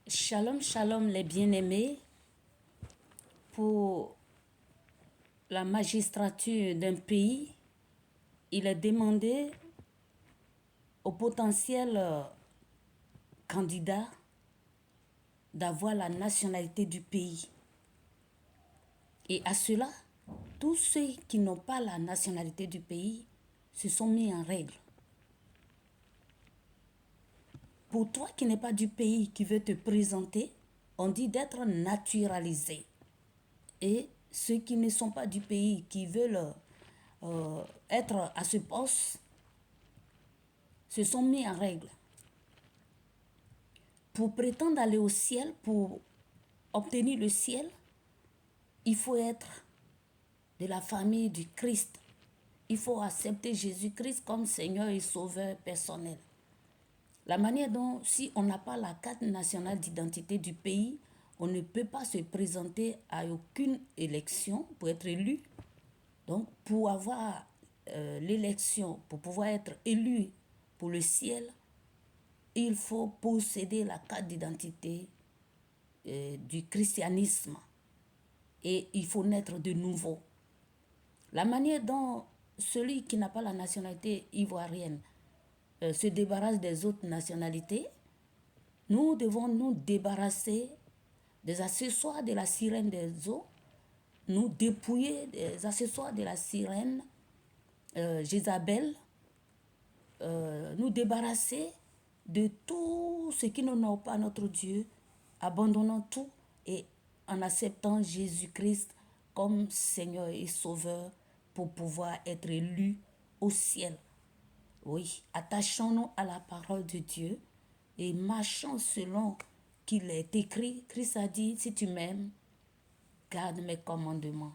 Shalom, shalom les bien-aimés. Pour la magistrature d'un pays, il est demandé aux potentiels candidats d'avoir la nationalité du pays. Et à cela, tous ceux qui n'ont pas la nationalité du pays se sont mis en règle. Pour toi qui n'es pas du pays, qui veut te présenter, on dit d'être naturalisé. Et ceux qui ne sont pas du pays, qui veulent être à ce poste, se sont mis en règle. Pour prétendre aller au ciel, pour obtenir le ciel, il faut être de la famille du Christ. Il faut accepter Jésus-Christ comme Seigneur et Sauveur personnel. La manière dont, si on n'a pas la carte nationale d'identité du pays, on ne peut pas se présenter à aucune élection pour être élu. Donc, pour avoir l'élection, pour pouvoir être élu pour le ciel, il faut posséder la carte d'identité du christianisme. Et il faut naître de nouveau. La manière dont celui qui n'a pas la nationalité ivoirienne se débarrasse des autres nationalités, nous devons nous débarrasser des accessoires de la sirène des eaux, nous dépouiller des accessoires de la sirène Jézabel, nous débarrasser de tout ce qui n'honore pas notre Dieu, abandonnons tout et en acceptant Jésus-Christ comme Seigneur et Sauveur pour pouvoir être élu au ciel. Oui, attachons-nous à la parole de Dieu et marchons selon qu'il est écrit. Christ a dit, si tu m'aimes, garde mes commandements.